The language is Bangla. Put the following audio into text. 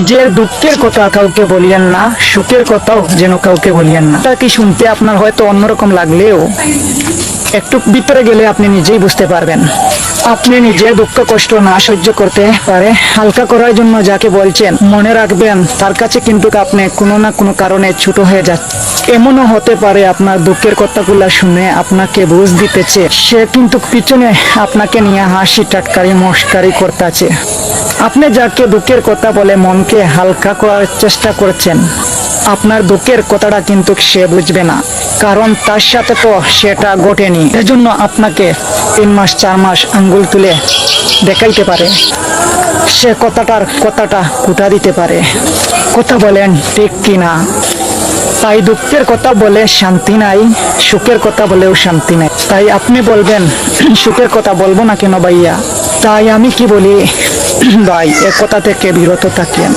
নিজের দুঃখের কথা কাউকে বলিয়েন না, সুখের কথাও যেন কাউকে বলিয়েন না। তা কি শুনতে আপনার হয়তো অন্যরকম লাগলেও একটু ভিতরে গেলে আপনি নিজেই বুঝতে পারবেন। আপনি নিজে দুঃখ কষ্ট না সহ্য করতে পারে হালকা করার জন্য যাকে বলছেন, মনে রাখবেন তার কাছে কিন্তু আপনি কোনো না কোনো কারণে ছোট হয়ে যাচ্ছে। এমনও হতে পারে আপনার দুঃখের কথাগুলো শুনে আপনাকে বুঝ দিতেছে, সে কিন্তু পিছনে আপনাকে নিয়ে হাসি টাটকারি মস্কারি করতেছে। আপনি যাকে দুঃখের কথা বলে মনকে হালকা করার চেষ্টা করছেন, আপনার দুঃখের কথাটা কিন্তু সে বুঝবে না, কারণ তার সাথে তো সেটা ঘটেনি। এজন্য আপনাকে 3 মাস 4 মাস আঙ্গুল তুলে দেখাইতে পারে, সে কথাটা কুটা দিতে পারে। কথা বলেন ঠিক কিনা? তাই দুঃখের কথা বলে শান্তি নাই, সুখের কথা বলেও শান্তি নাই। তাই আপনি বলবেন সুখের কথা বলবো না কেন ভাইয়া? তাই আমি কি বলি ভাই, এ কথা থেকে বিরত থাকেন।